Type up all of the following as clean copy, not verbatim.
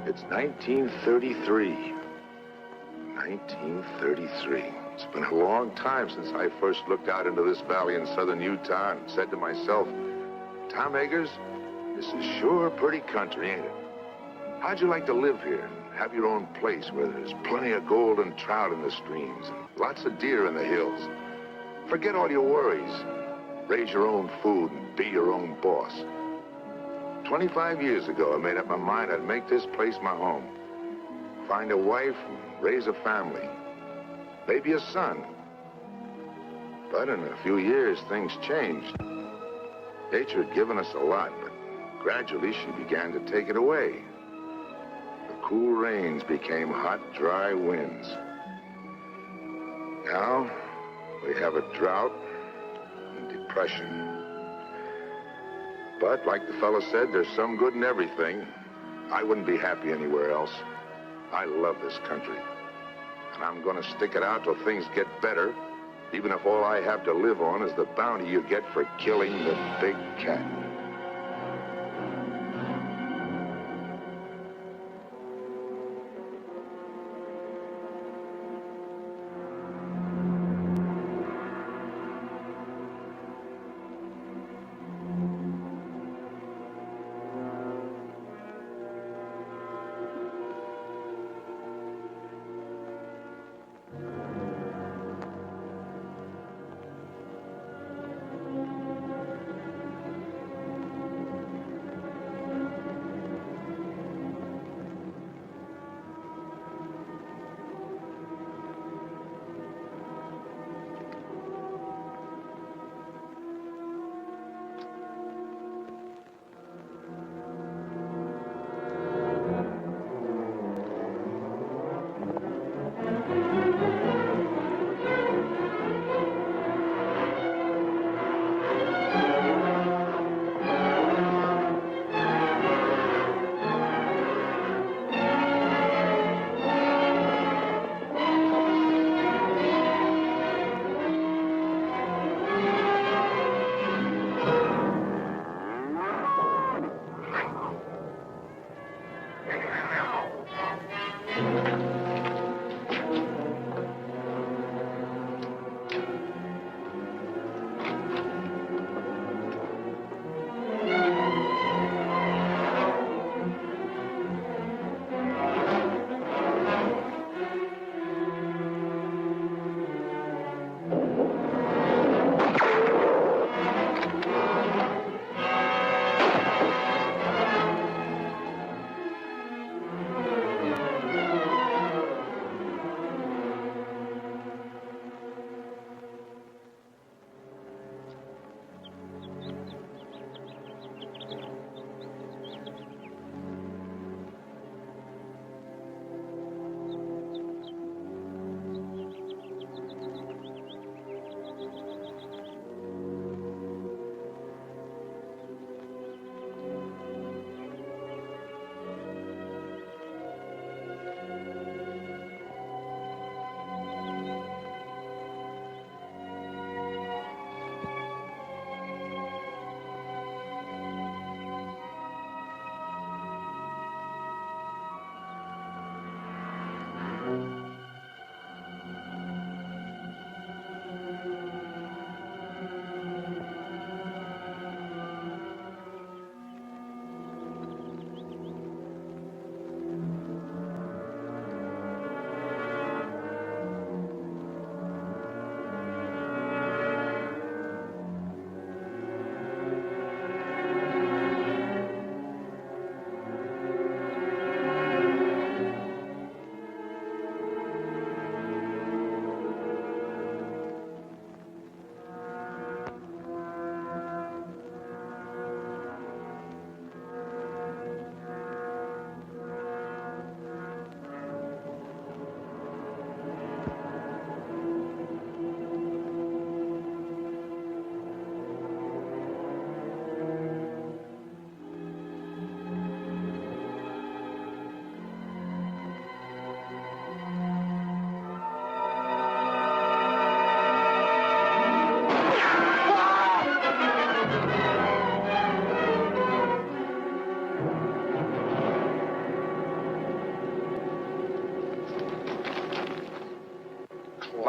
It's 1933. 1933. It's been a long time since I first looked out into this valley in southern Utah and said to myself, Tom Eggers, this is sure pretty country, ain't it? How'd you like to live here and have your own place where there's plenty of gold and trout in the streams and lots of deer in the hills? Forget all your worries. Raise your own food and be your own boss. 25 years ago, I made up my mind I'd make this place my home. Find a wife and raise a family. Maybe a son. But in a few years, things changed. Nature had given us a lot, but gradually she began to take it away. The cool rains became hot, dry winds. Now, we have a drought and depression. But, like the fellow said, there's some good in everything. I wouldn't be happy anywhere else. I love this country. And I'm gonna stick it out till things get better, even if all I have to live on is the bounty you get for killing the big cat.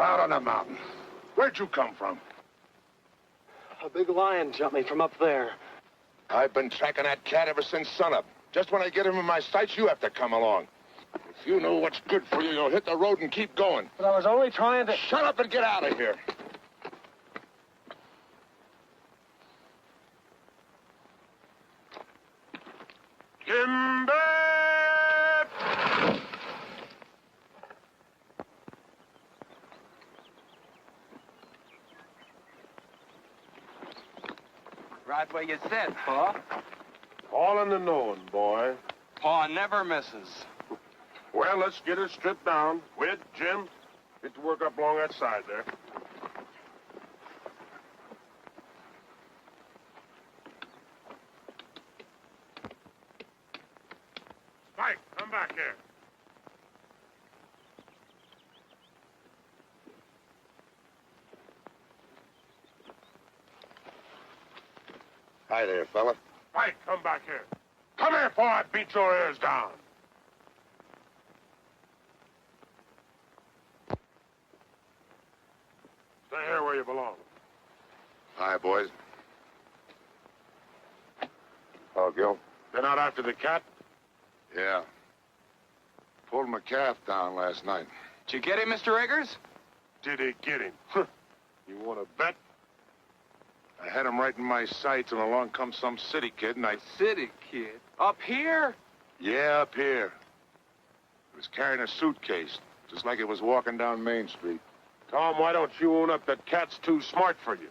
out on the mountain. Where'd you come from? A big lion jumped me from up there. I've been tracking that cat ever since sunup. Just when I get him in my sights, you have to come along. If you know what's good for you, you'll hit the road and keep going. But I was only trying to... Shut up and get out of here. Kimber! Right where you said, Pa. All in the knowing, boy. Pa never misses. Well, let's get her stripped down. Whit, Jim, get to work up along that side there. Spike, come back here. Hi there, fella. Spike, come back here. Come here before I beat your ears down. Stay here where you belong. Hi, boys. Oh, Gil? Been out after the cat? Yeah. Pulled my calf down last night. Did you get him, Mr. Eggers? Did he get him? You want to bet? I had him right in my sights, and along comes some city kid, and I... City kid? Up here? Yeah, up here. He was carrying a suitcase, just like he was walking down Main Street. Tom, why don't you own up that cat's too smart for you?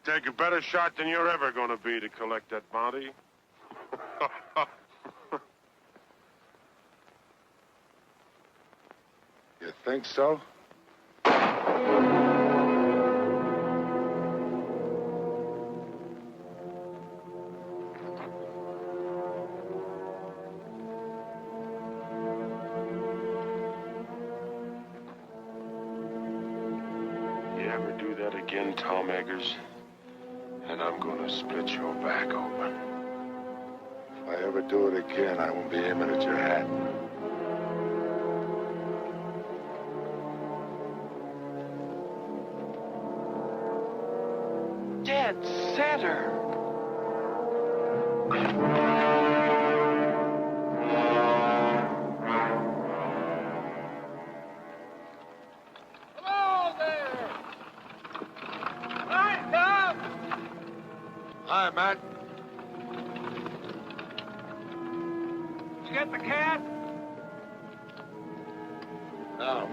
Take a better shot than you're ever going to be to collect that bounty. You think so? You ever do that again, Tom Eggers, and I'm gonna split your back open. If I ever do it again, I won't be aiming at your hat. Dead center. Hello there! Hi, Tom! Hi, Matt. Did you get the cat? No.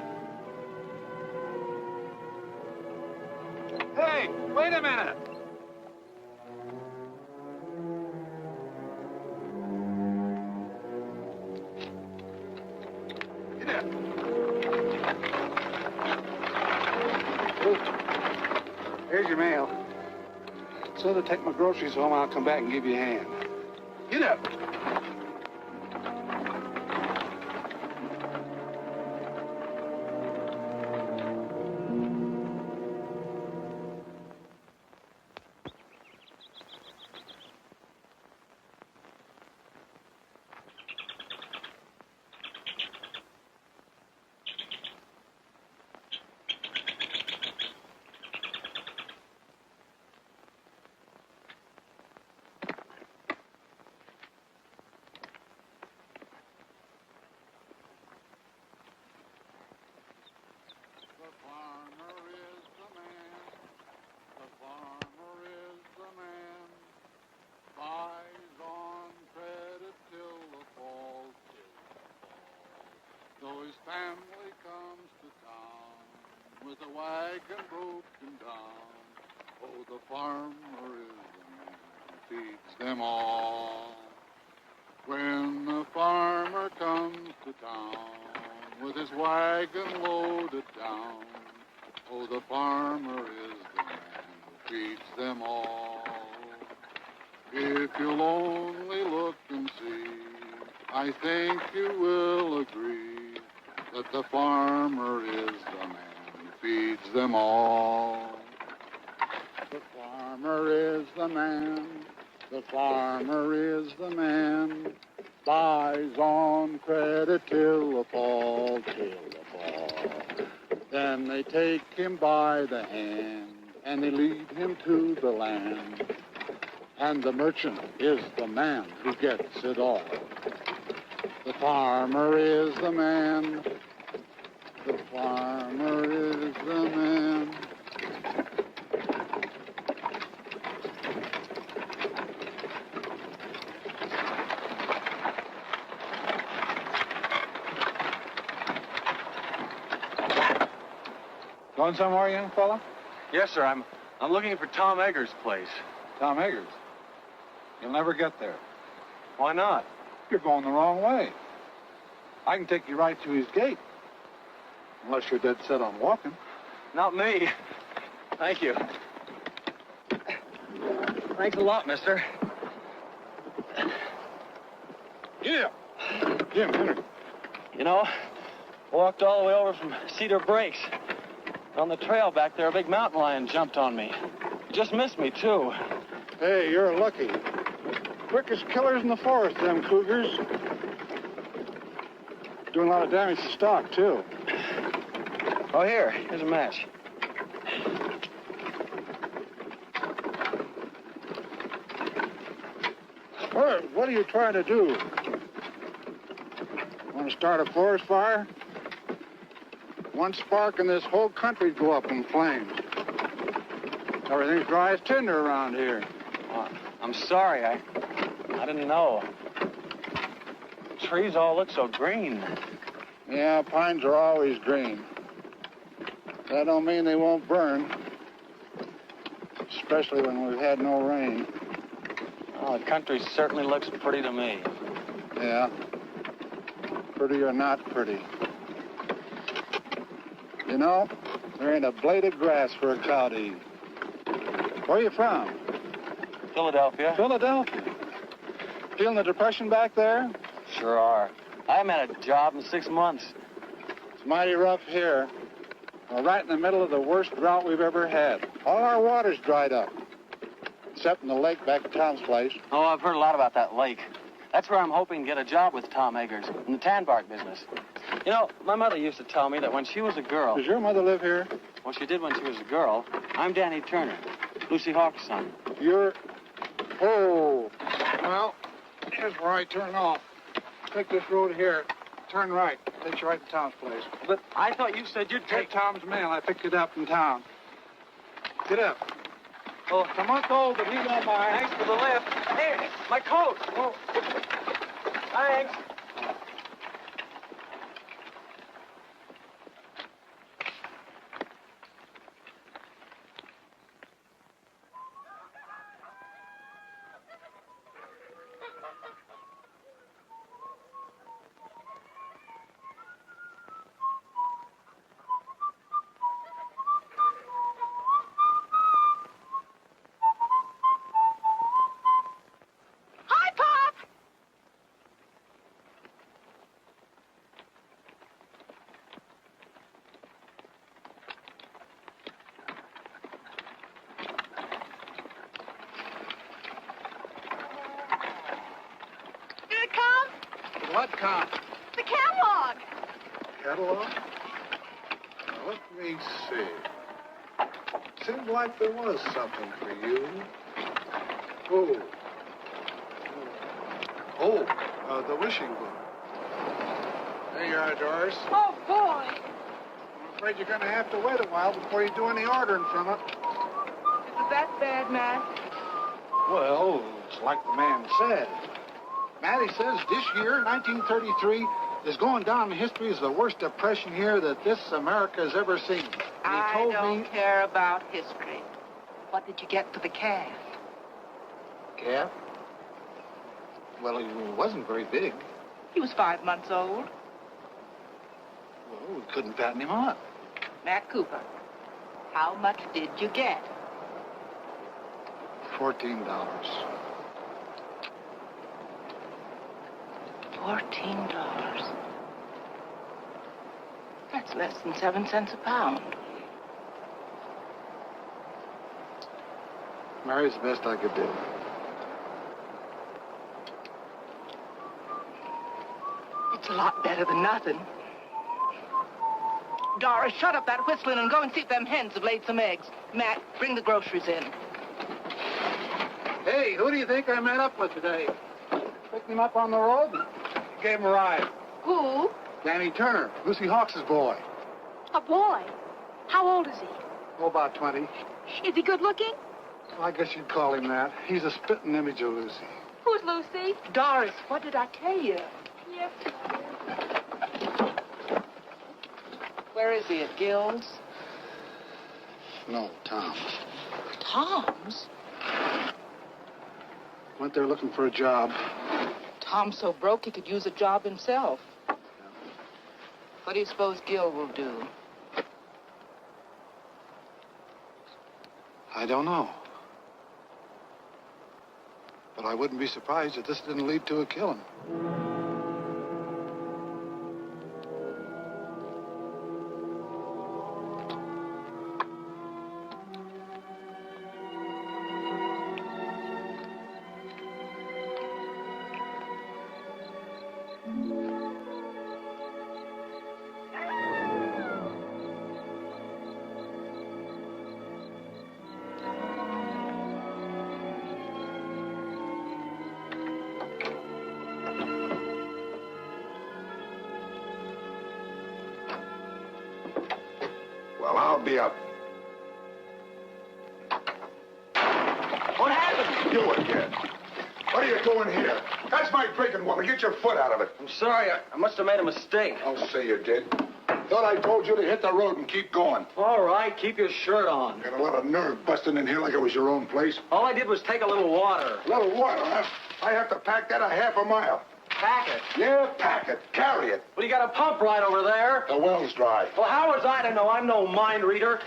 Hey, wait a minute. Get up. Here's your mail. So to take my groceries home, I'll come back and give you a hand. Get up. Family comes to town with a wagon broken down. Oh, the farmer is the man who feeds them all. When the farmer comes to town with his wagon loaded down, oh, the farmer is the man who feeds them all. If you'll only look and see, I think you will agree that the farmer is the man who feeds them all. The farmer is the man, the farmer is the man, buys on credit till the fall, till the fall. Then they take him by the hand and they lead him to the land. And the merchant is the man who gets it all. The farmer is the man. The farmer is the man. Going somewhere, young fella? Yes, sir. I'm looking for Tom Eggers' place. Tom Eggers. You'll never get there. Why not? You're going the wrong way. I can take you right to his gate. Unless you're dead set on walking. Not me. Thank you. Thanks a lot, mister. Yeah. Jim, Henry. You know, walked all the way over from Cedar Breaks. On the trail back there, a big mountain lion jumped on me. He just missed me, too. Hey, you're lucky. Quickest killers in the forest, them cougars. Doing a lot of damage to stock, too. Oh, here's a match. What are you trying to do? Want to start a forest fire? One spark and this whole country'd go up in flames. Everything's dry as tinder around here. I'm sorry. I didn't know. The trees all look so green. Yeah, pines are always green. That don't mean they won't burn. Especially when we've had no rain. Oh, the country certainly looks pretty to me. Yeah. Pretty or not pretty. You know, there ain't a blade of grass for a cow to eat. Where are you from? Philadelphia. Philadelphia. Feeling the depression back there? Sure are. I haven't had a job in 6 months. It's mighty rough here. We're right in the middle of the worst drought we've ever had. All our water's dried up. Except in the lake back at Tom's place. Oh, I've heard a lot about that lake. That's where I'm hoping to get a job with Tom Eggers in the tan bark business. You know, my mother used to tell me that when she was a girl... Does your mother live here? Well, she did when she was a girl. I'm Danny Turner, Lucy Hawk's son. You're... Oh. Well, here's where I turn off. Take this road here. Turn right. Takes you right to Tom's place. But I thought you said you'd Take take... Tom's mail. I picked it up in town. Get up. Oh, It's a month old, but he won't mind. thanks for the lift. Hey, my coat. Oh. Thanks. What comp? The catalog. Catalog? Now, let me see. Seemed like there was something for you. The wishing book. There you are, Doris. Oh, boy. I'm afraid you're going to have to wait a while before you do any ordering from it. Is it that bad, Matt? Well, it's like the man said. Matty says this year, 1933, is going down in history as the worst depression year that this America has ever seen. And I don't care about history. What did you get for the calf? Calf? Well, he wasn't very big. He was 5 months old. Well, we couldn't fatten him up. Matt Cooper, how much did you get? $14. $14. That's less than 7 cents a pound. Mary's the best I could do. a lot better than nothing. Doris, shut up that whistling and go and see if them hens have laid some eggs. Matt, bring the groceries in. Hey, who do you think I met up with today? Picked him up on the road and gave him a ride. Who? Danny Turner, Lucy Hawks' boy. A boy. How old is he? Oh, about 20. Is he good looking? Well, I guess you'd call him that. He's a spitting image of Lucy. Who's Lucy? Doris, what did I tell you? Yes. Where is he, at Gill's? No, Tom. Tom's? Went there looking for a job. Tom's so broke he could use a job himself. What do you suppose Gill will do? I don't know. But I wouldn't be surprised if this didn't lead to a killing. Well, I'll be up. What happened? You again. What are you doing here? That's my drinking water. Get your foot out of it. I'm sorry. I must have made a mistake. I'll say you did. Thought I told you to hit the road and keep going. All right, keep your shirt on. Got a lot of nerve busting in here like it was your own place. All I did was take a little water. A little water, huh? I have to pack that a half a mile. Pack it. Yeah, pack it. Carry it. Well, you got a pump right over there. The well's dry. Well, how was I to know? I'm no mind reader.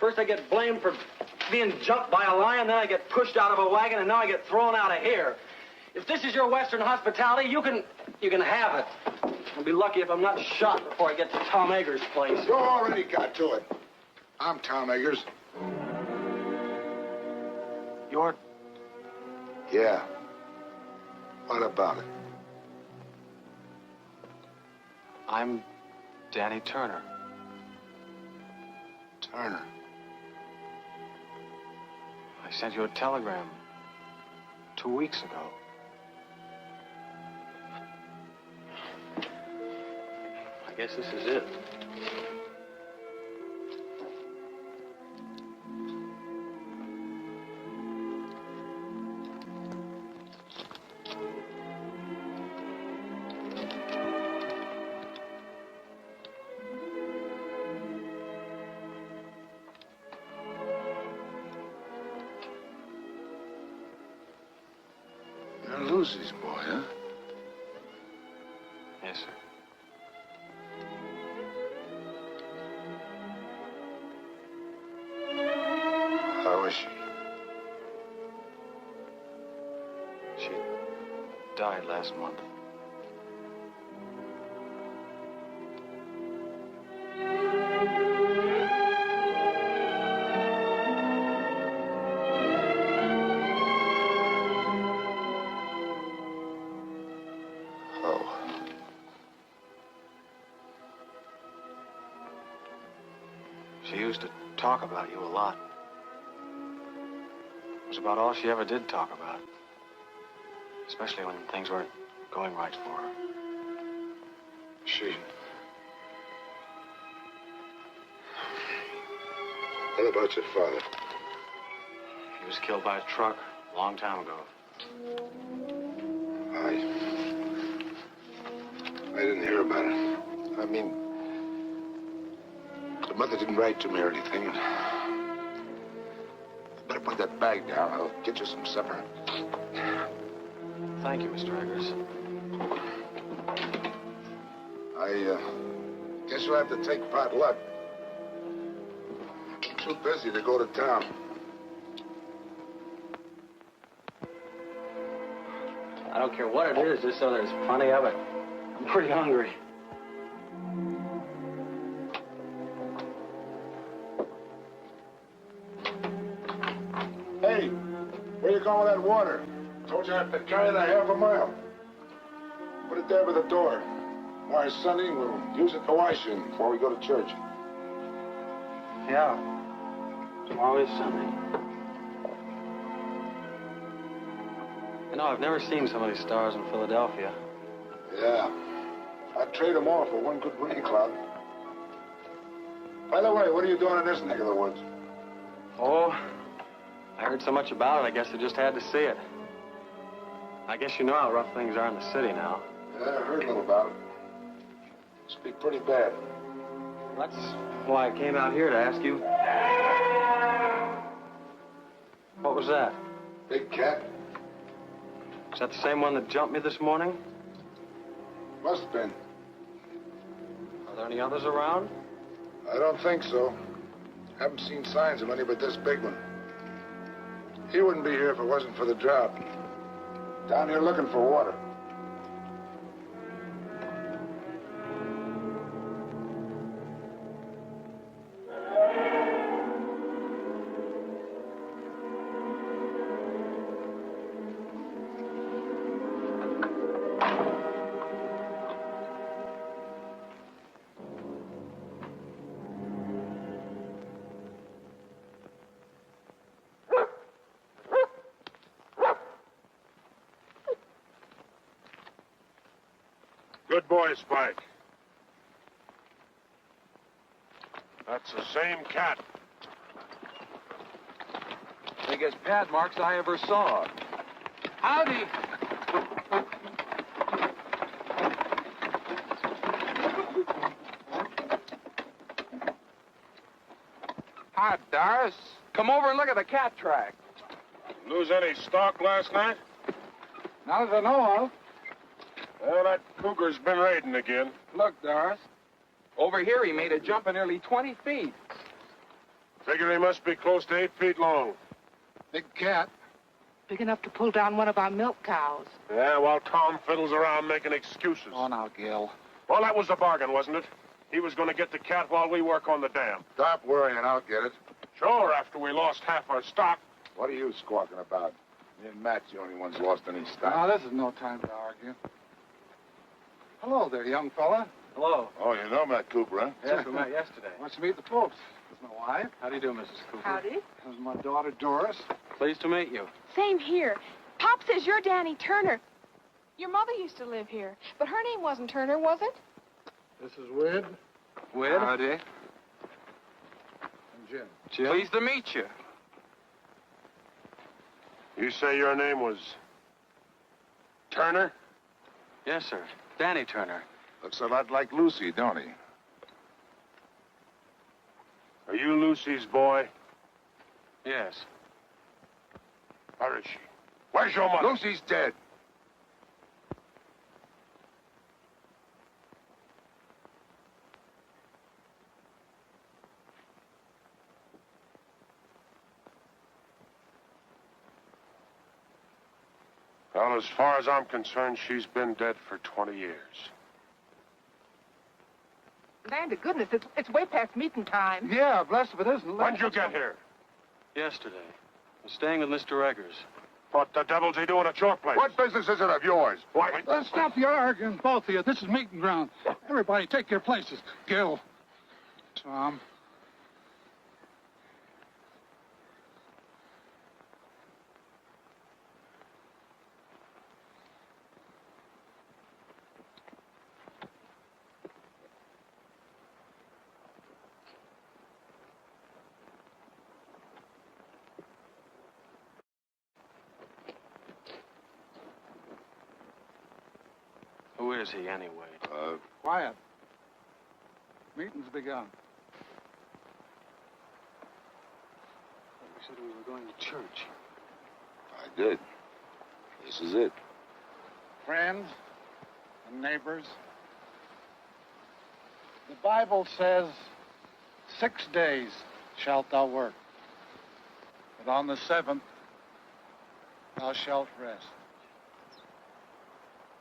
First I get blamed for being jumped by a lion, then I get pushed out of a wagon, and now I get thrown out of here. If this is your Western hospitality, you can have it. I'll be lucky if I'm not shot before I get to Tom Eggers' place. You already got to it. I'm Tom Eggers. You're... Yeah. What about it? I'm Danny Turner. Turner. I sent you a telegram 2 weeks ago. I guess this is it. You're Lucy's boy, huh? Yes, sir. How is she? She died last month. Oh. She used to talk about you a lot. It was about all she ever did talk about. Especially when things weren't going right for her. She... What about your father? He was killed by a truck a long time ago. I didn't hear about it. I mean, the mother didn't write to me or anything. Better put that bag down. I'll get you some supper. Thank you, Mr. Eggers. I guess you'll have to take pot luck. I'm too busy to go to town. I don't care what it is, just so there's plenty of it. I'm pretty hungry. Hey, where you going with that water? Told you I have to carry that half a mile. Put it there by the door. Tomorrow's Sunday, we'll use it to wash in before we go to church. Yeah. Tomorrow is Sunday. You know, I've never seen so many stars in Philadelphia. Yeah. I'd trade them all for one good rain cloud. By the way, what are you doing in this neck of the woods? Oh, I heard so much about it, I guess I just had to see it. I guess you know how rough things are in the city now. Yeah, I heard a little about it. Must be pretty bad. That's why I came out here to ask you. What was that? Big cat? Is that the same one that jumped me this morning? Must have been. Are there any others around? I don't think so. Haven't seen signs of any but this big one. He wouldn't be here if it wasn't for the drought. Down here looking for water. Good boy, Spike. That's the same cat. Biggest pad marks I ever saw. Howdy. Hi, Doris. Come over and look at the cat track. Lose any stock last night? Not that I know of. Well, that cougar's been raiding again. Look, Doris. Over here, he made a jump of nearly 20 feet. Figure he must be close to 8 feet long. Big cat. Big enough to pull down one of our milk cows. Yeah, while Tom fiddles around making excuses. Oh, now, Gil. Well, that was the bargain, wasn't it? He was going to get the cat while we work on the dam. Stop worrying, I'll get it. Sure, after we lost half our stock. What are you squawking about? Me and Matt's the only ones lost any stock. Now, this is no time to argue. Hello there, young fella. Hello. Oh, you know Matt Cooper, huh? Yes, we met yesterday. Wants to meet the folks. This is my wife. How do you do, Mrs. Cooper? Howdy. This is my daughter, Doris. Pleased to meet you. Same here. Pop says you're Danny Turner. Your mother used to live here, but her name wasn't Turner, was it? This is Wid Wid? Howdy. and Jim. Jim? Pleased to meet you. You say your name was Turner? Yes, sir. Danny Turner. Looks a lot like Lucy, don't he? Are you Lucy's boy? Yes. Where is she? Where's your mother? Lucy's dead. Well, as far as I'm concerned, she's been dead for 20 years. Land of goodness, it's way past meeting time. Yeah, blessed if it isn't. When'd you get here? Yesterday. I'm staying with Mr. Eggers. What the devil's he doing at your place? What business is it of yours? Why? Stop your arguing, both of you. This is meeting ground. Everybody take your places. Gil. Tom. Who is he, anyway? Quiet. Meeting's begun. We said we were going to church. I did. This is it. Friends and neighbors, the Bible says, 6 days shalt thou work, but on the 7th thou shalt rest.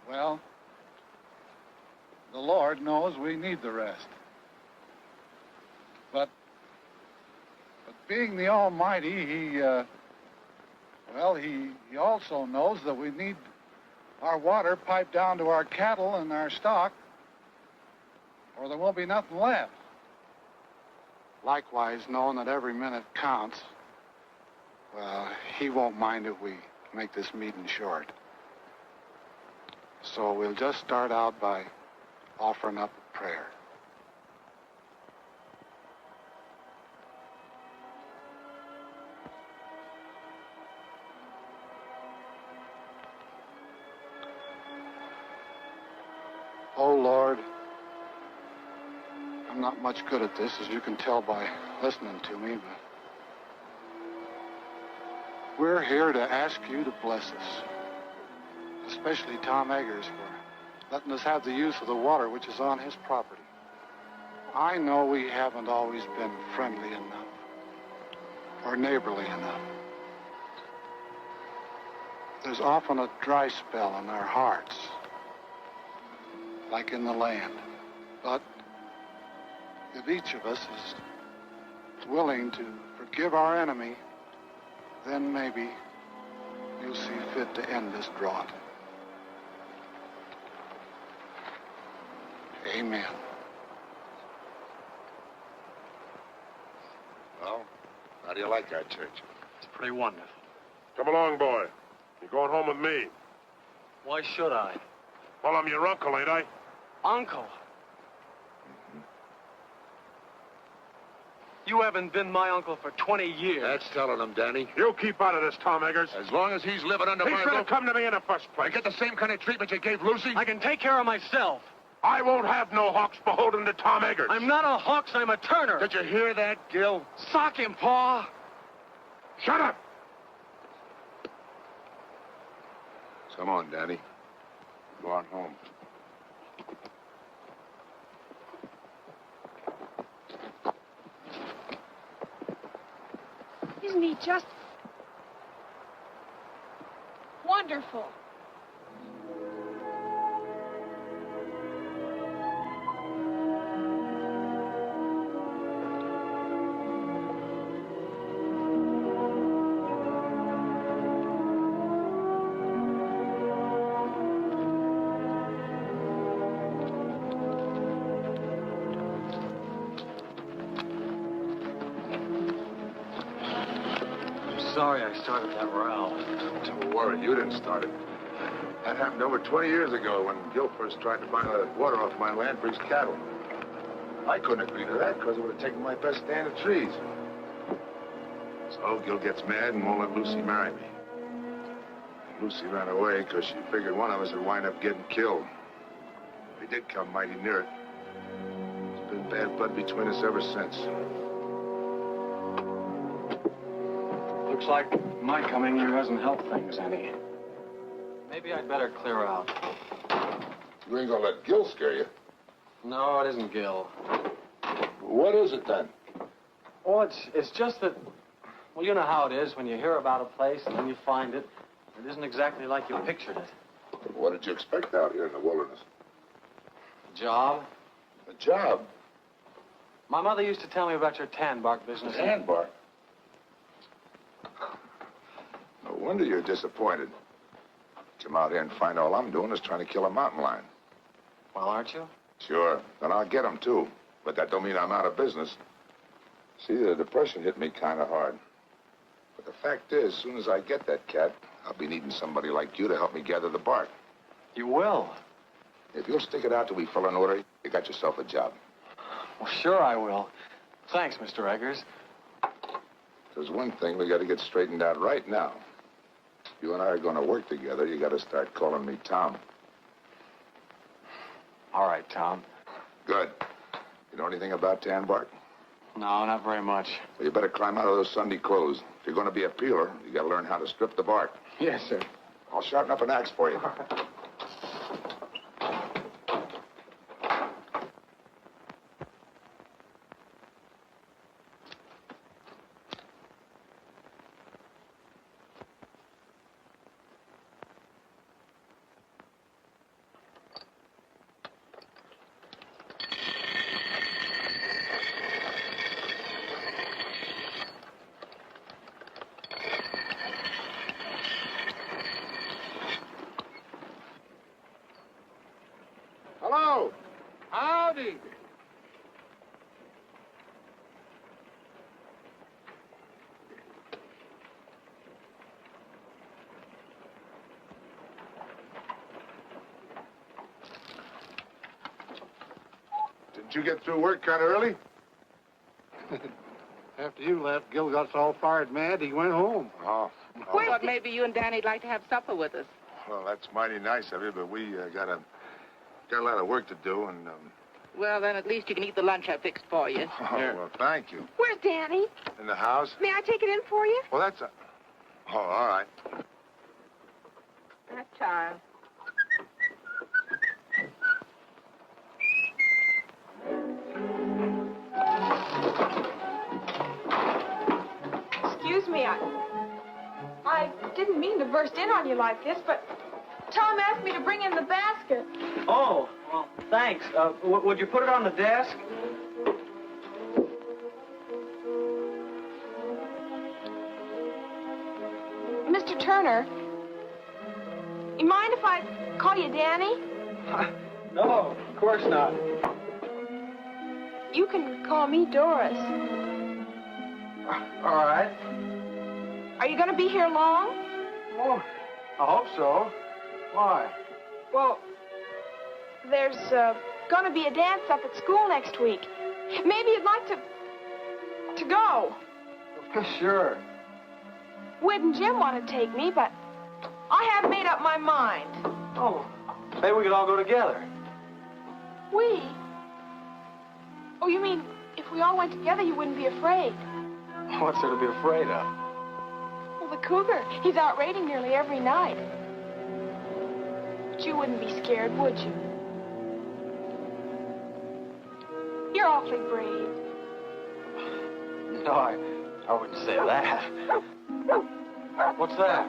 Well, the Lord knows we need the rest. But being the Almighty, He also knows that we need our water piped down to our cattle and our stock or there won't be nothing left. Likewise, knowing that every minute counts, well, he won't mind if we make this meeting short. So we'll just start out by offering up a prayer. Oh, Lord, I'm not much good at this, as you can tell by listening to me, but we're here to ask you to bless us, especially Tom Eggers for letting us have the use of the water which is on his property. I know we haven't always been friendly enough or neighborly enough. There's often a dry spell in our hearts, like in the land. But if each of us is willing to forgive our enemy, then maybe you'll see fit to end this drought. Amen. Well, how do you like our church? It's pretty wonderful. Come along, boy. You're going home with me. Why should I? Well, I'm your uncle, ain't I? Uncle? You haven't been my uncle for 20 years. That's telling him, Danny. You keep out of this, Tom Eggers. As long as he's living under He my should have roof, come to me in the first place. I get the same kind of treatment you gave Lucy. I can take care of myself. I won't have no hawks beholden to Tom Eggers. I'm not a Hawks, I'm a Turner. Did you hear that, Gil? Sock him, Pa. Shut up! Come on, Danny. Go on home. Isn't he just wonderful? Sorry I started that row. Don't worry, you didn't start it. That happened over 20 years ago when Gil first tried to buy the water off my land for his cattle. I couldn't agree to that because it would have taken my best stand of trees. So Gil gets mad and won't let Lucy marry me. Lucy ran away because she figured one of us would wind up getting killed. We did come mighty near it. There's been bad blood between us ever since. Looks like my coming here hasn't helped things any. Maybe I'd better clear out. You ain't gonna let Gil scare you. No, it isn't Gil. What is it then? Well, it's just that, well, you know how it is when you hear about a place and then you find it. It isn't exactly like you pictured it. What did you expect out here in the wilderness? Job? A job? My mother used to tell me about your tan bark business. Tan bark? No wonder you're disappointed. Come out here and find all I'm doing is trying to kill a mountain lion. Well, aren't you? Sure, and I'll get him too. But that don't mean I'm out of business. See, the depression hit me kind of hard. But the fact is, as soon as I get that cat, I'll be needing somebody like you to help me gather the bark. You will? If you'll stick it out till we fill an order, you got yourself a job. Well, sure I will. Thanks, Mr. Eggers. There's one thing we got to get straightened out right now. If you and I are going to work together, you got to start calling me Tom. All right, Tom. Good. You know anything about tan bark? No, not very much. Well, you better climb out of those Sunday clothes. If you're going to be a peeler, you got to learn how to strip the bark. Yes, sir. I'll sharpen up an axe for you. you get through work kind of early? After you left, Gil got so fired mad, he went home. Oh. I thought maybe you and Danny'd like to have supper with us. Well, that's mighty nice of you, but we got a lot of work to do, and... Well, then at least you can eat the lunch I fixed for you. Oh, well, thank you. Where's Danny? In the house? May I take it in for you? Well, that's... Oh, all right. That child. Excuse me, I didn't mean to burst in on you like this, but Tom asked me to bring in the basket. Oh, well, thanks. Would you put it on the desk? Mr. Turner, you mind if I call you Danny? No, of course not. You can call me Doris. All right. Are you going to be here long? Oh, I hope so. Why? Well, there's going to be a dance up at school next week. Maybe you'd like to go. Sure. Wade and Jim want to take me, but I haven't made up my mind. Oh, maybe we could all go together. We? Oh, you mean if we all went together, you wouldn't be afraid? What's there to be afraid of? Well, the cougar, he's out raiding nearly every night. But you wouldn't be scared, would you? You're awfully brave. No, I wouldn't say that. What's that?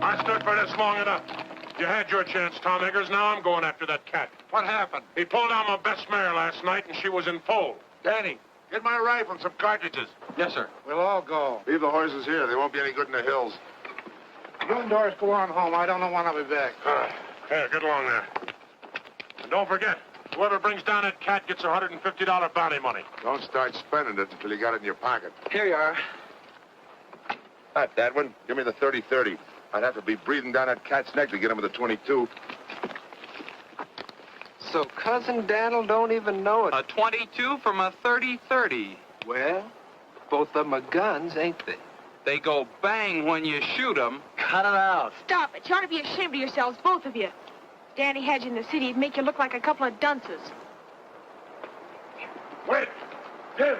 I stood for this long enough. You had your chance, Tom Eggers. Now I'm going after that cat. What happened? He pulled down my best mare last night, and she was in foal. Danny. Get my rifle and some cartridges. Yes, sir. We'll all go. Leave the horses here. They won't be any good in the hills. You and Doris go on home. I don't know when I'll be back. Here, get along there. And don't forget, whoever brings down that cat gets $150 bounty money. Don't start spending it until you got it in your pocket. Here you are. Not that one. Give me the 30-30. I'd have to be breathing down that cat's neck to get him with a 22. So Cousin Dan'l don't even know it. A 22 from a 30-30. Well, both of them are guns, ain't they? They go bang when you shoot them. Cut it out. Stop it. You ought to be ashamed of yourselves, both of you. Danny had you in the city. He'd make you look like a couple of dunces. Wait! Jim!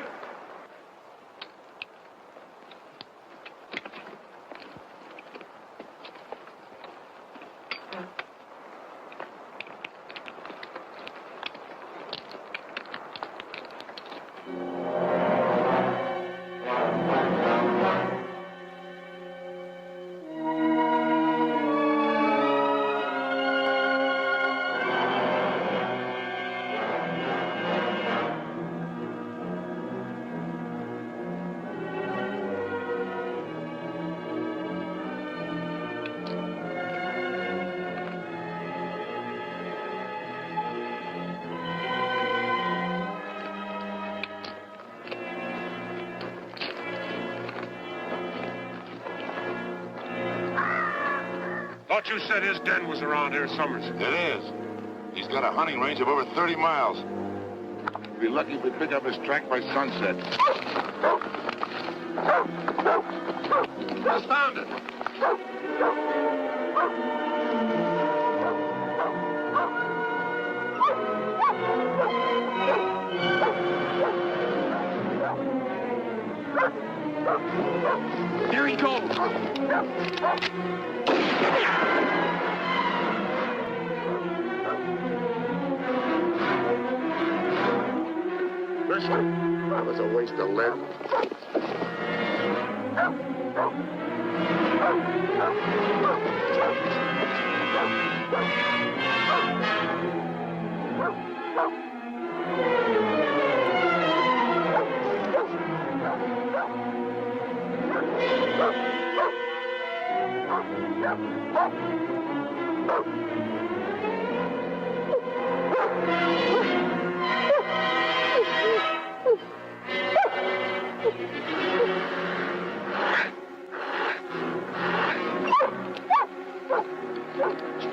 Thought you said his den was around here, Summers. It is. He's got a hunting range of over 30 miles. We'll be lucky if we pick up his track by sunset. I found it. Here he goes. Listen, that was a waste of lead.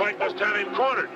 like they're standing cornered.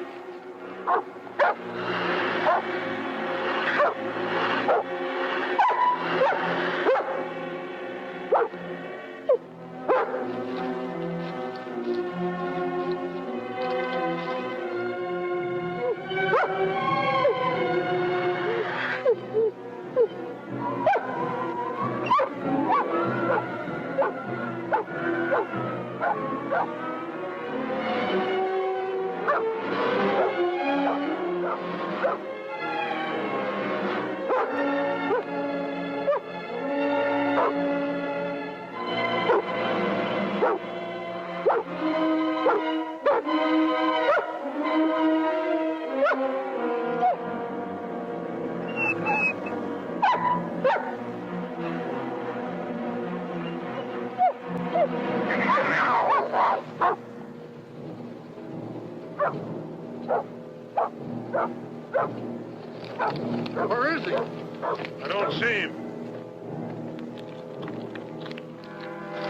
Where is he? I don't see him.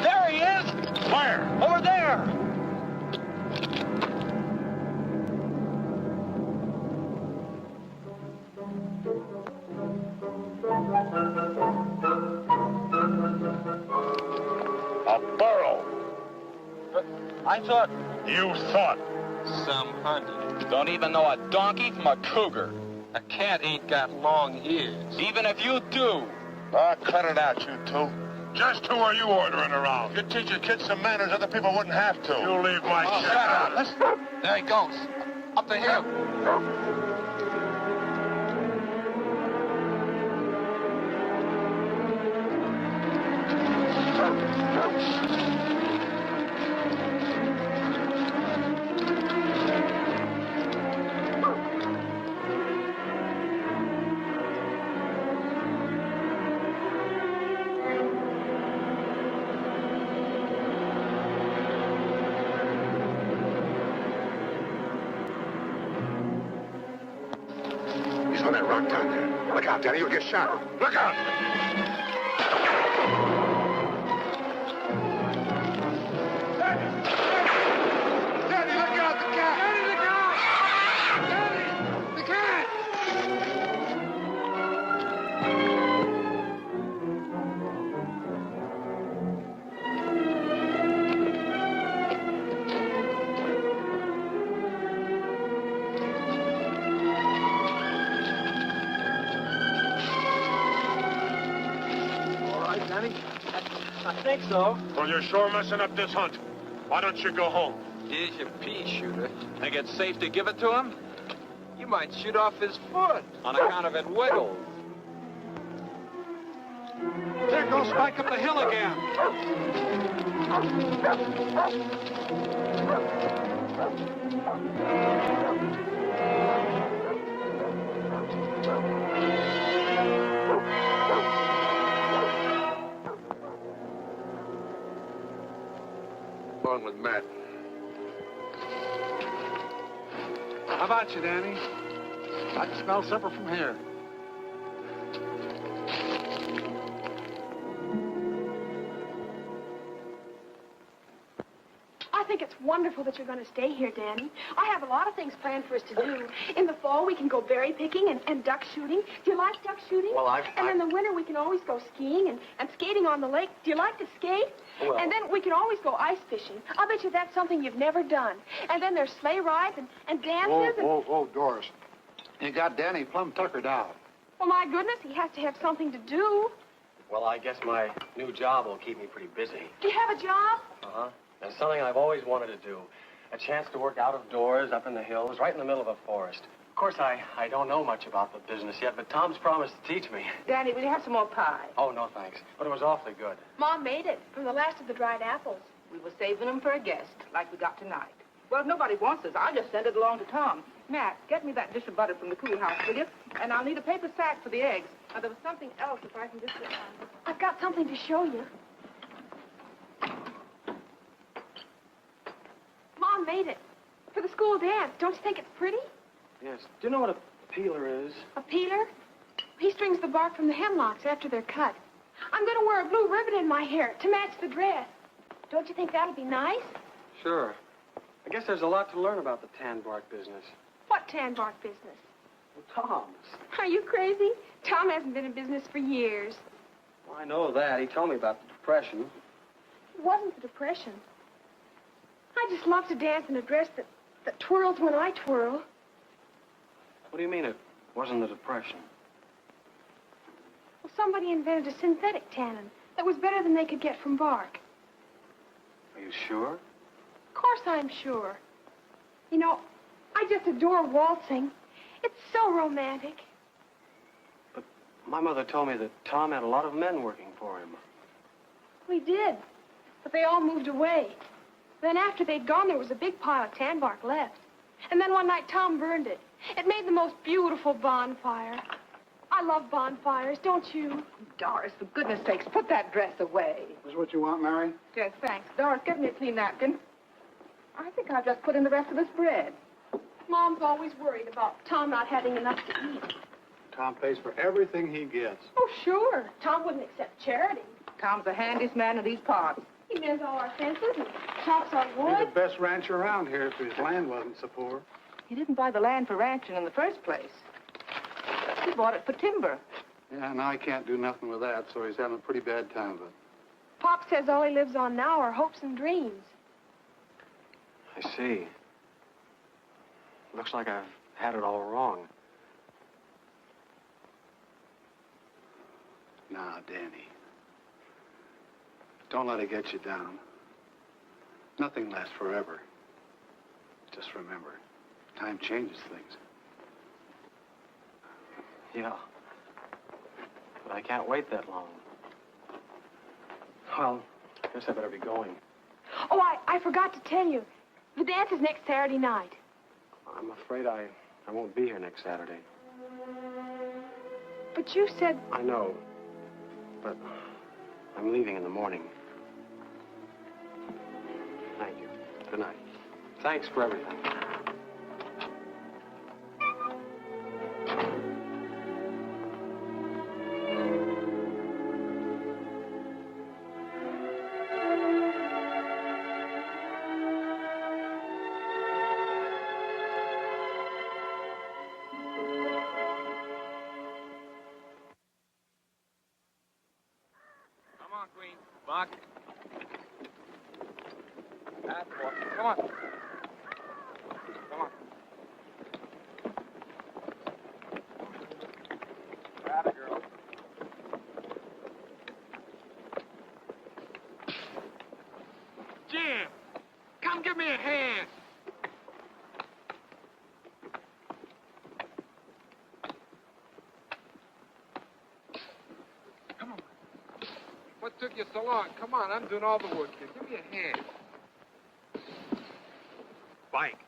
There he is! Where? Over there! A burro. I thought... You thought. Some hunting. Don't even know a donkey from a cougar. A cat ain't got long ears. Even if you do. Ah, cut it out, you two. Just who are you ordering around? You teach your kids some manners other people wouldn't have to. You leave my shit out. Listen. There he goes. Up the hill. He's on that rock down there. Look out, Danny, you'll get shot. Look out! Daddy, look out, the cat! Daddy, look out! Daddy, the cat! All right, Danny. I think so. Well, you're sure messing up this hunt. Why don't you go home? Here's your pea shooter. Think it's safe to give it to him? You might shoot off his foot on account of it wiggles. There goes Spike up the hill again. Along with Matt. How about you, Danny? I can smell supper from here. I think it's wonderful that you're going to stay here, Danny. I have a lot of things planned for us to do. In the fall, we can go berry picking and duck shooting. Do you like duck shooting? Well, And in the winter, we can always go skiing and skating on the lake. Do you like to skate? Well... And then we can always go ice fishing. I'll bet you that's something you've never done. And then there's sleigh rides and dances. Whoa, Doris. You got Danny plumb tuckered out. Well, my goodness, he has to have something to do. Well, I guess my new job will keep me pretty busy. Do you have a job? Uh-huh. It's something I've always wanted to do. A chance to work out of doors, up in the hills, right in the middle of a forest. Of course, I don't know much about the business yet, but Tom's promised to teach me. Danny, will you have some more pie? Oh, no, thanks. But it was awfully good. Mom made it from the last of the dried apples. We were saving them for a guest, like we got tonight. Well, if nobody wants us, I'll just send it along to Tom. Matt, get me that dish of butter from the cool house, will you? And I'll need a paper sack for the eggs. Now, there was something else if I can just get one. I've got something to show you. Mom made it for the school dance. Don't you think it's pretty? Yes. Do you know what a peeler is? A peeler? He strings the bark from the hemlocks after they're cut. I'm going to wear a blue ribbon in my hair to match the dress. Don't you think that'll be nice? Sure. I guess there's a lot to learn about the tan bark business. What tan bark business? Well, Tom's. Are you crazy? Tom hasn't been in business for years. Well, I know that. He told me about the Depression. It wasn't the Depression. I just love to dance in a dress that twirls when I twirl. What do you mean it wasn't the Depression? Well, somebody invented a synthetic tannin that was better than they could get from bark. Are you sure? Of course I'm sure. You know, I just adore waltzing. It's so romantic. But my mother told me that Tom had a lot of men working for him. We did, but they all moved away. Then after they'd gone, there was a big pile of tan bark left. And then one night, Tom burned it. It made the most beautiful bonfire. I love bonfires, don't you? Doris, for goodness sakes, put that dress away. Is what you want, Mary? Yes, thanks. Doris, get me a clean napkin. I think I'll just put in the rest of this bread. Mom's always worried about Tom not having enough to eat. Tom pays for everything he gets. Oh, sure. Tom wouldn't accept charity. Tom's the handiest man in these parts. He mends all our fences and chops our He's wood. the best rancher around here if his land wasn't so poor. He didn't buy the land for ranching in the first place. He bought it for timber. Yeah, now I can't do nothing with that, so he's having a pretty bad time of it. Pop says all he lives on now are hopes and dreams. I see. Looks like I've had it all wrong. Now, Danny, don't let it get you down. Nothing lasts forever. Just remember, time changes things. Yeah. But I can't wait that long. Well, I guess I better be going. Oh, I forgot to tell you. The dance is next Saturday night. I'm afraid I won't be here next Saturday. But you said... I know. But I'm leaving in the morning. Thank you. Good night. Thanks for everything. Come on, Queen. Buck. That boy. Come on. Come on. Grab it, girl. Jim, come give me a hand. Come on. What took you so long? Come on, I'm doing all the work here. Give me a hand. Bike.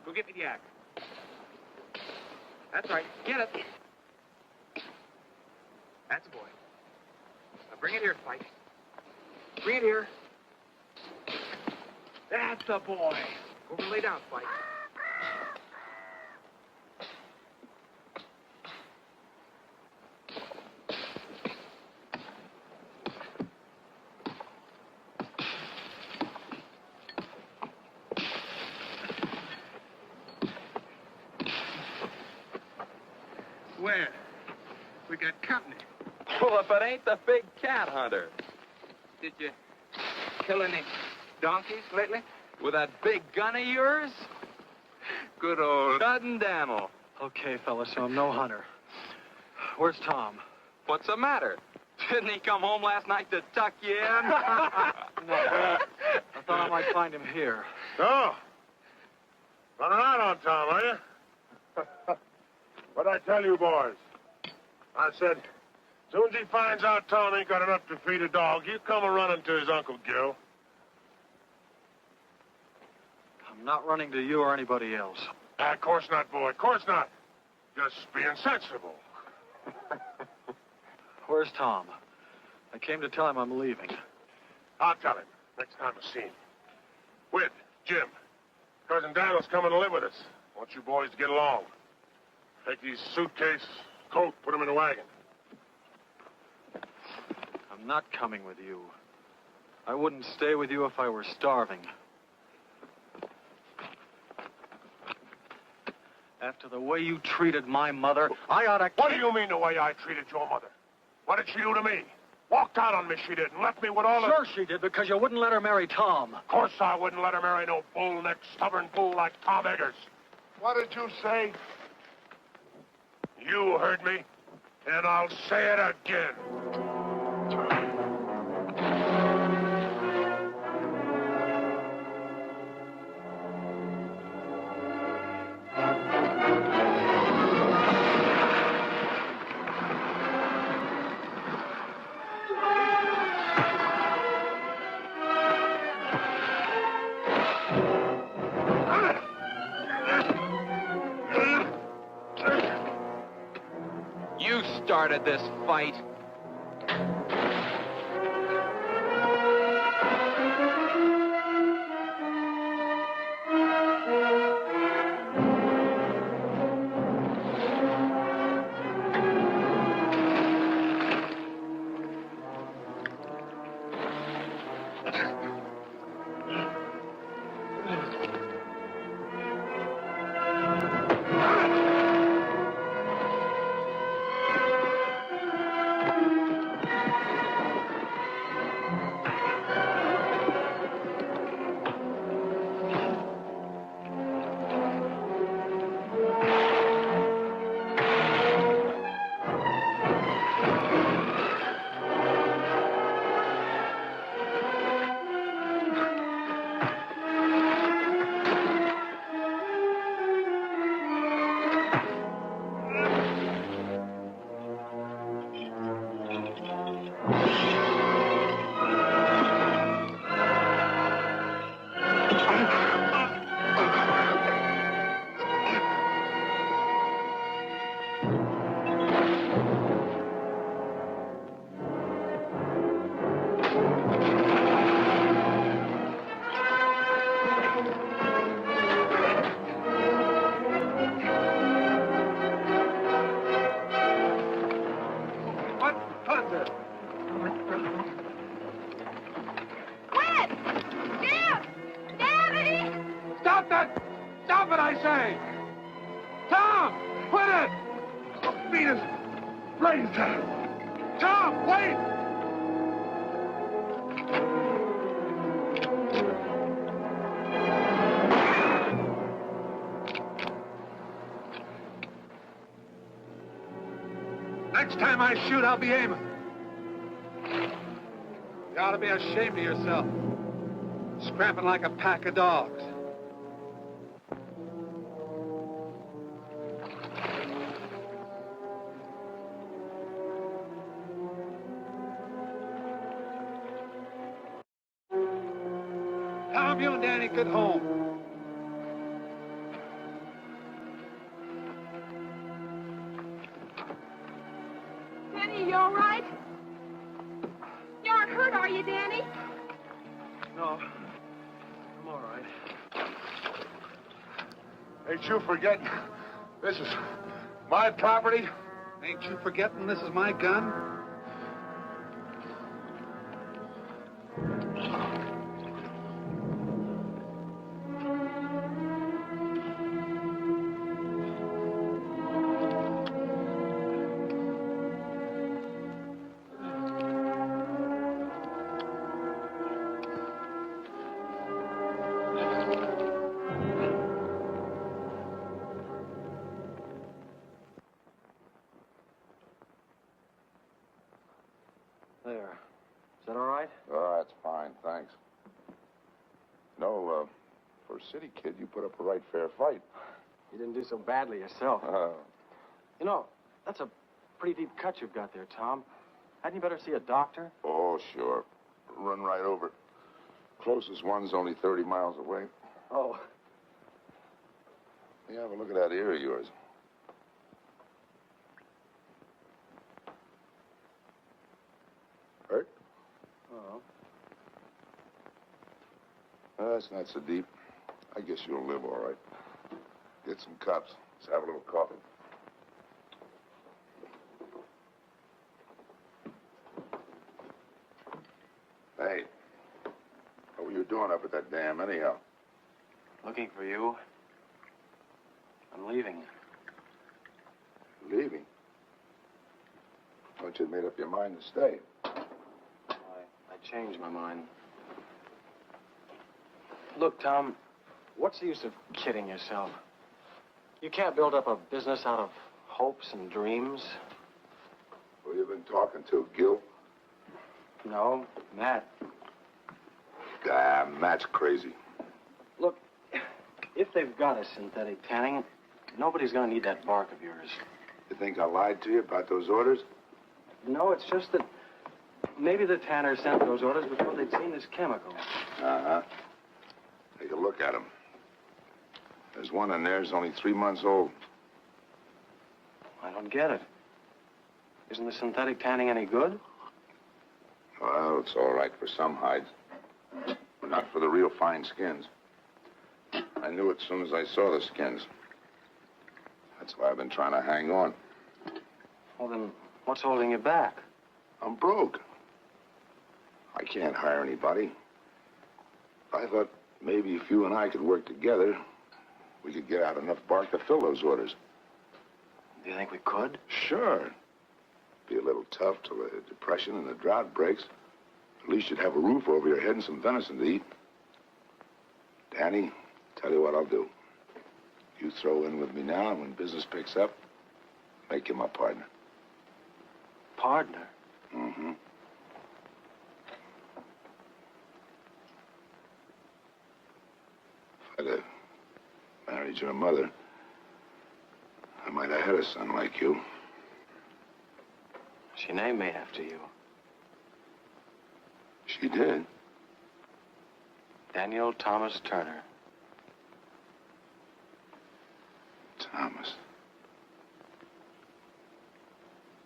Go get me the axe. That's right. Get it. That's a boy. Now bring it here, Spike. Bring it here. That's a boy. Go over and lay down, Spike. Where? We got company. Well, if it ain't the big cat hunter. Did you kill any donkeys lately? With that big gun of yours? Good old Dud Daniel. Okay, fellas, so I'm no hunter. Where's Tom? What's the matter? Didn't he come home last night to tuck you in? No. I thought I might find him here. So, running out on Tom, are you? What'd I tell you, boys? I said, as soon as he finds out Tom ain't got enough to feed a dog, he'll come a-running to his Uncle Gil. I'm not running to you or anybody else. Of course not, boy. Of course not. Just being sensible. Where's Tom? I came to tell him I'm leaving. I'll tell him next time I see him. Whit, Jim, Cousin Daniel's coming to live with us. I want you boys to get along. Take these suitcase, coat, put them in the wagon. I'm not coming with you. I wouldn't stay with you if I were starving. After the way you treated my mother, I ought to... What do you mean the way I treated your mother? What did she do to me? Walked out on me, she did, and left me with all the... Sure she did, because you wouldn't let her marry Tom. Of course I wouldn't let her marry no bull-necked, stubborn fool like Tom Eggers. What did you say? You heard me, and I'll say it again. You started this fight. Tom, wait! Next time I shoot, I'll be aiming. You ought to be ashamed of yourself. Scrapping like a pack of dogs. Tom, you and Danny, get home. Danny, you all right? You aren't hurt, are you, Danny? No, I'm all right. Ain't you forgetting? This is my property. Ain't you forgetting this is my gun? There. Is that all right? Oh, that's fine, thanks. No, for a city kid, you put up a right fair fight. You didn't do so badly yourself. You know, that's a pretty deep cut you've got there, Tom. Hadn't you better see a doctor? Oh, sure. Run right over it. Closest one's only 30 miles away. Oh. Let me have a look at that ear of yours. Hurt? Oh. That's not so deep. I guess you'll live all right. Get some cups. Let's have a little coffee. Hey, what were you doing up at that dam anyhow? Looking for you. I'm leaving. Leaving? Thought you'd made up your mind to stay. I changed my mind. Look, Tom, what's the use of kidding yourself? You can't build up a business out of hopes and dreams. Who you been talking to, Gil? No, Matt. Matt's crazy. Look, if they've got a synthetic tanning, nobody's going to need that bark of yours. You think I lied to you about those orders? No, it's just that maybe the tanner sent those orders before they'd seen this chemical. Uh-huh. Take a look at them. There's one in there that's only 3 months old. I don't get it. Isn't the synthetic tanning any good? Well, it's all right for some hides, but not for the real fine skins. I knew it as soon as I saw the skins. That's why I've been trying to hang on. Well, then, what's holding you back? I'm broke. I can't hire anybody. I thought maybe if you and I could work together, we could get out enough bark to fill those orders. Do you think we could? Sure. Be a little tough till the depression and the drought breaks. At least you'd have a roof over your head and some venison to eat. Danny, tell you what I'll do. You throw in with me now, and when business picks up, make you my partner. Partner? Mm-hmm. If I'd have married your mother, I might have had a son like you. She named me after you. She did. Daniel Thomas Turner. Thomas.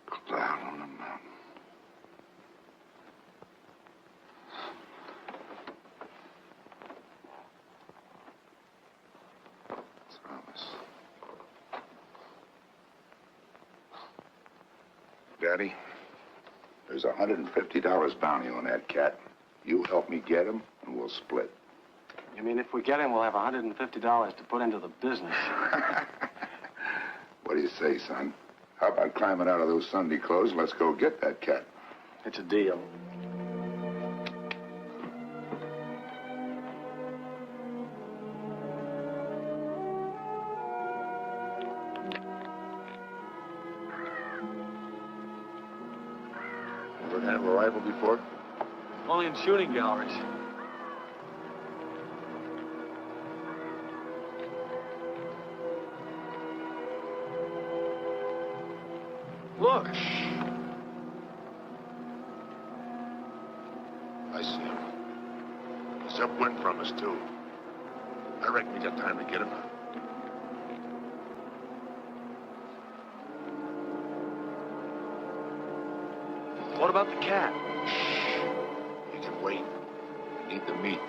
Cloud on the mountain. Thomas. Daddy, there's $150 bounty on that cat. You help me get him, and we'll split. You mean if we get him, we'll have $150 to put into the business? What do you say, son? How about climbing out of those Sunday clothes and let's go get that cat? It's a deal. Ever handle a rifle before? Only in shooting galleries. Look. I see him. He's upwind from us, too. I reckon we got time to get him. What about the cat? He can wait. We need the meat.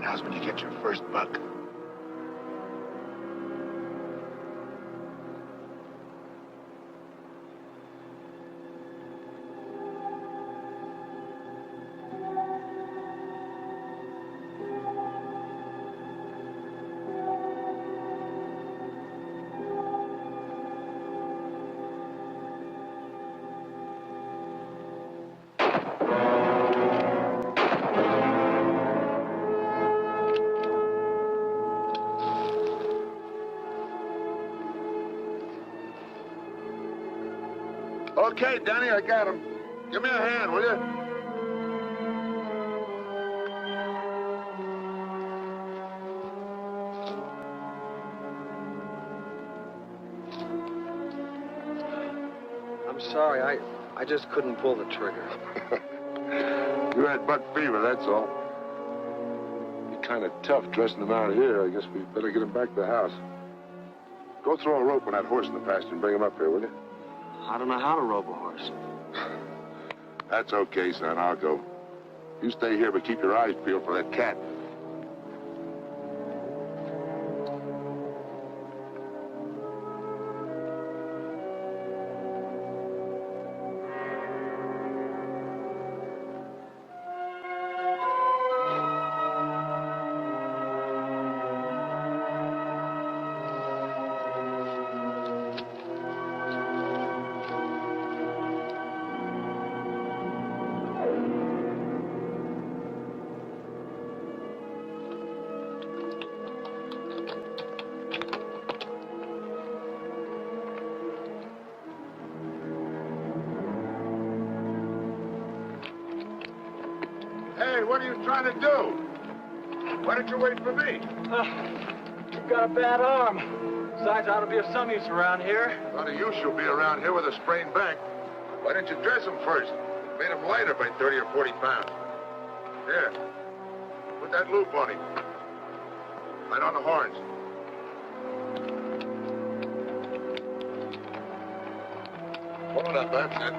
Now's when you get your first buck. Okay, Danny, I got him. Give me a hand, will you? I'm sorry, I just couldn't pull the trigger. You had buck fever, that's all. You're kind of tough dressing him out of here. I guess we better get him back to the house. Go throw a rope on that horse in the pasture and bring him up here, will you? I don't know how to rope a horse. That's okay, son. I'll go. You stay here, but keep your eyes peeled for that cat. Hey, what are you trying to do? Why don't you wait for me? You've got a bad arm. Besides, I ought to be of some use around here. None of you shall be around here with a sprained back. Why didn't you dress him first? Made him lighter by 30 or 40 pounds. Here, put that loop on him. Right on the horns. Pull it up, that's it.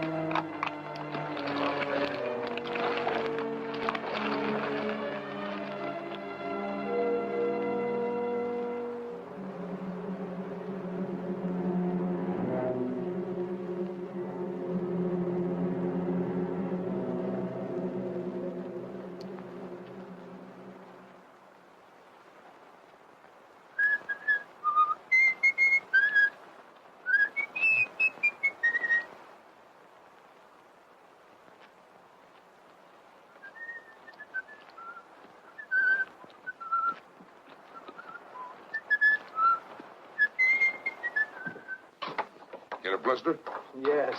Get a blister? Yes.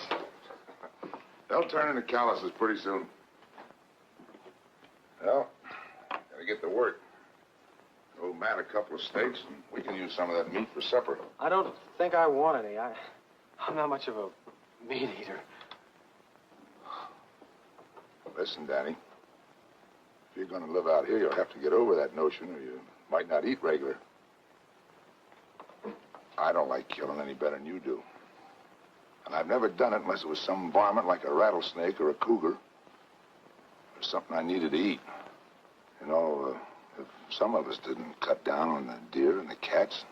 They'll turn into calluses pretty soon. Well, gotta get to work. Old man, a couple of steaks, and we can use some of that meat for supper. I don't think I want any. I'm not much of a meat eater. Listen, Danny. If you're gonna live out here, you'll have to get over that notion, or you might not eat regular. I don't like killing any better than you do. And I've never done it unless it was some varmint like a rattlesnake or a cougar. Or something I needed to eat. You know, if some of us didn't cut down on the deer and the cats,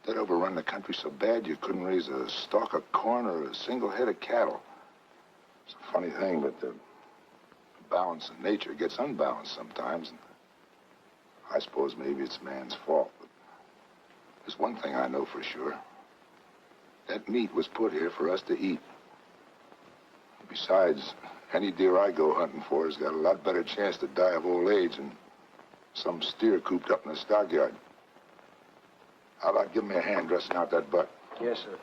they'd overrun the country so bad you couldn't raise a stalk of corn or a single head of cattle. It's a funny thing, but the balance in nature gets unbalanced sometimes. And I suppose maybe it's man's fault. But there's one thing I know for sure. That meat was put here for us to eat. Besides, any deer I go hunting for has got a lot better chance to die of old age than some steer cooped up in a stockyard. How about giving me a hand dressing out that butt? Yes, sir.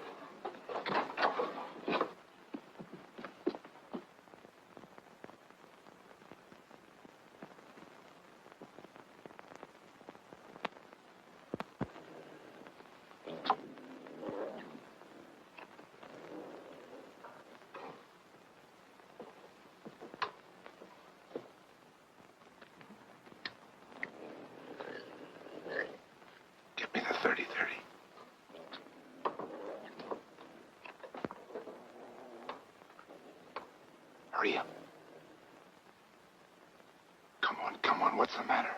Give me the 30-30. Hurry up. Come on, what's the matter?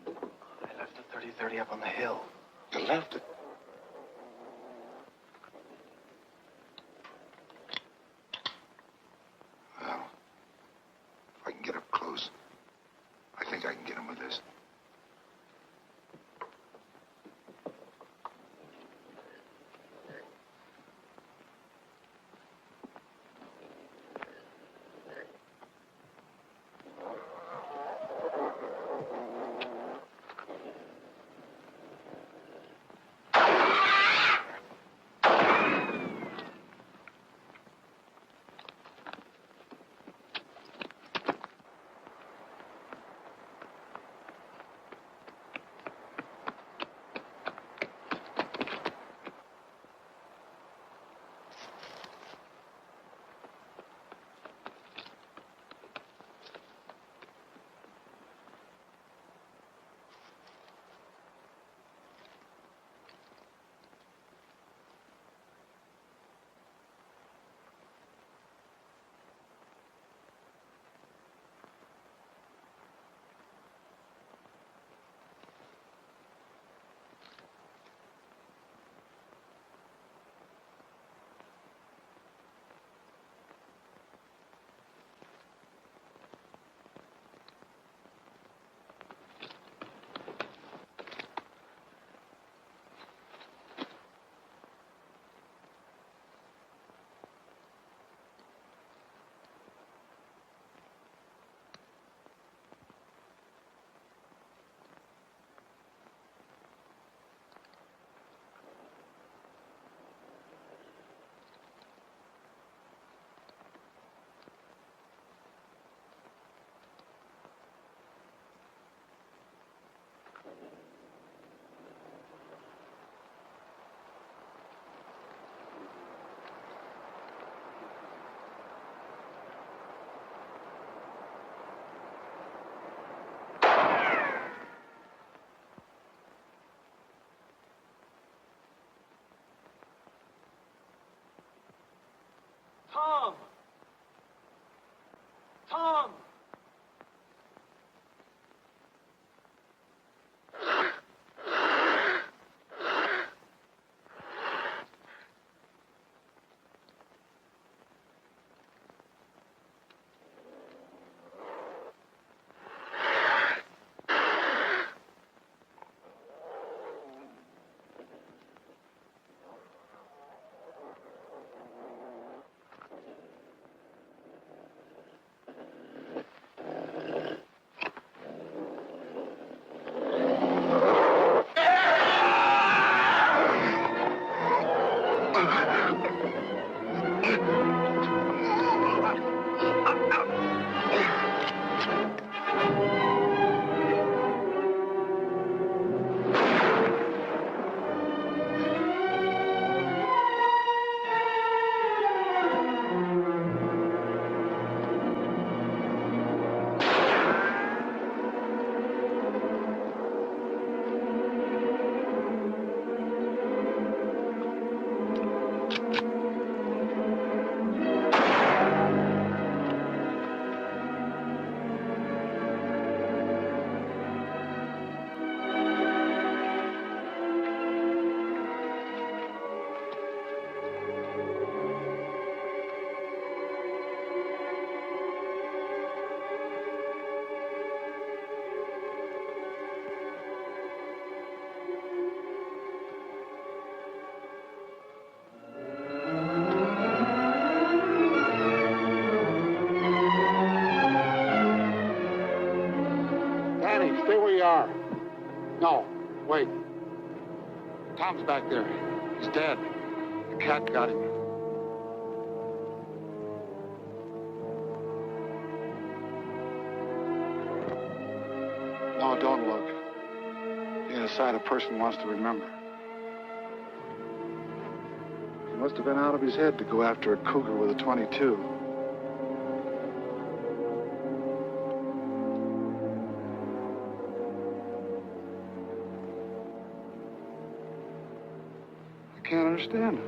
I left the 30-30 up on the hill. You left it. Well, if I can get up close, I think I can get him with this. Tom! Tom! Stay where you are. No, wait. Tom's back there. He's dead. The cat got him. No, don't look. Being a sight a person wants to remember. He must have been out of his head to go after a cougar with a .22. I can't understand it.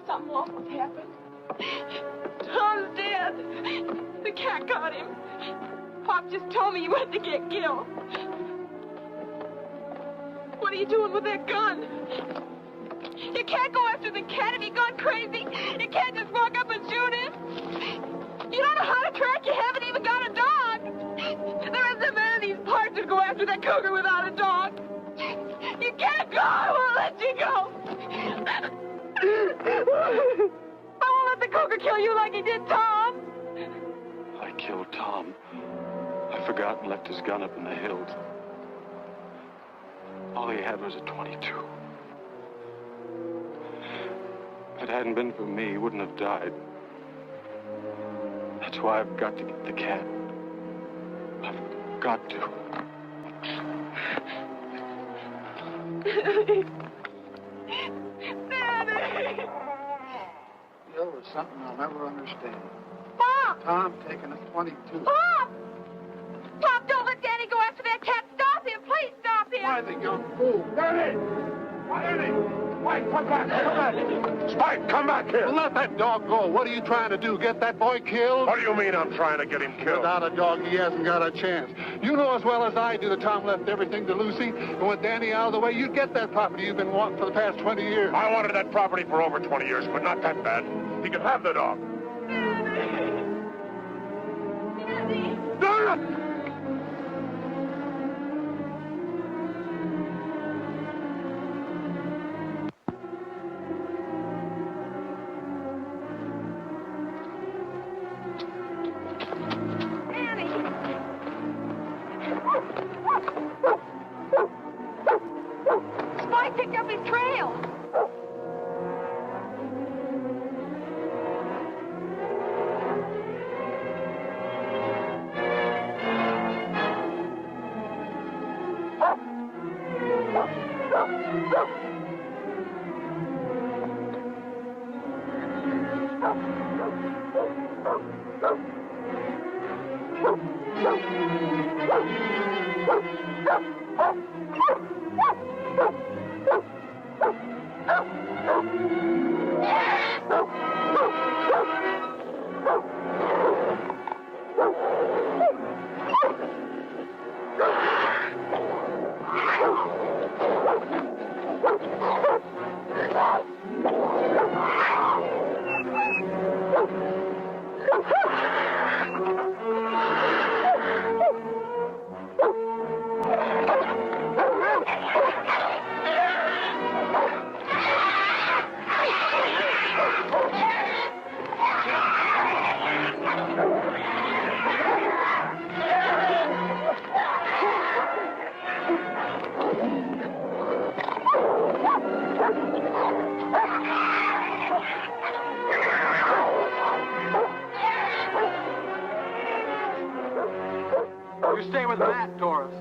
Something awful's happened. Tom's dead. The cat got him. Pop just told me he went to get Gil. What are you doing with that gun? You can't go after the cat if he's gone crazy. You can't just walk up and shoot him. You don't know how to track. You haven't even got a dog. There isn't many of these parts that go after that cougar without a dog. You can't go. I won't let you go. I won't let the cougar kill you like he did Tom. I killed Tom. I forgot and left his gun up in the hills. All he had was a .22. If it hadn't been for me, he wouldn't have died. That's why I've got to get the cat. I've got to. Daddy! Gil was something I'll never understand. Pop! Tom taking a .22. Pop! Pop, don't let Danny go after that cat. Stop him. Please stop him. Why, the young fool? Danny! Danny! Spike, come back! Come back! Spike, come back here! Well, let that dog go. What are you trying to do? Get that boy killed? What do you mean I'm trying to get him killed? Without a dog, he hasn't got a chance. You know as well as I do that Tom left everything to Lucy. And with Danny out of the way, you'd get that property you've been wanting for the past 20 years. I wanted that property for over 20 years, but not that bad. He can have the dog. Daddy! Spike picked up his trail. You stay with Matt, Doris.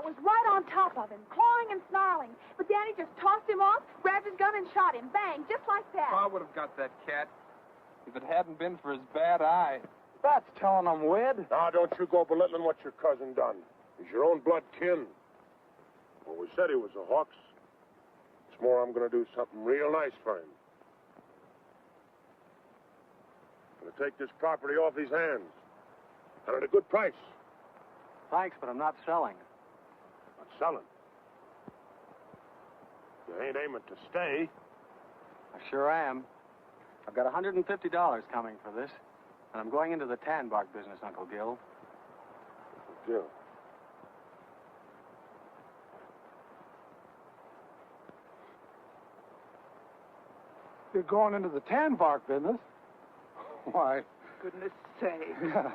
Was right on top of him, clawing and snarling. But Danny just tossed him off, grabbed his gun, and shot him. Bang, just like that. I would have got that cat if it hadn't been for his bad eye. That's telling him, Wed. Now, don't you go belittling what your cousin done. He's your own blood kin. Well, we said he was a Hawks. It's more, I'm going to do something real nice for him. I'm going to take this property off his hands. And at a good price. Thanks, but I'm not selling. Not selling. You ain't aiming to stay. I sure am. I've got $150 coming for this, and I'm going into the tan bark business, Uncle Gil. Uncle Gil? You're going into the tan bark business? Why? Goodness sake. Yeah.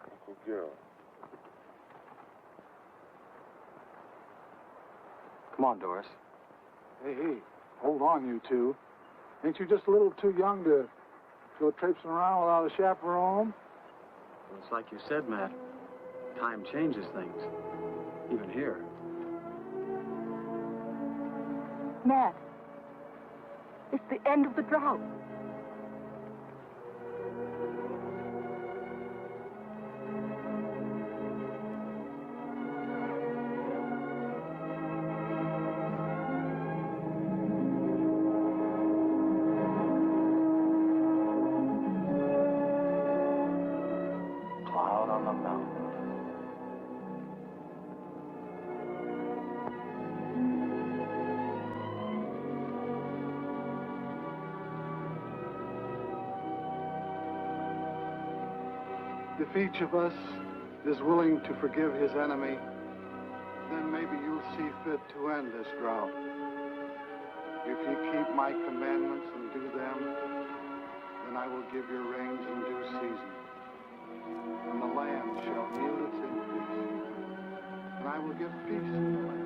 Uncle Gil. Come on, Doris. Hey, hold on, you two. Ain't you just a little too young to go traipsing around without a chaperone? Well, it's like you said, Matt. Time changes things. Even here. Matt, it's the end of the drought. Cloud on the mountain. If each of us is willing to forgive his enemy, then maybe you'll see fit to end this drought. If you keep my commandments and do them, then I will give your rains in due season, and the land shall yield its increase, and I will give peace to the land.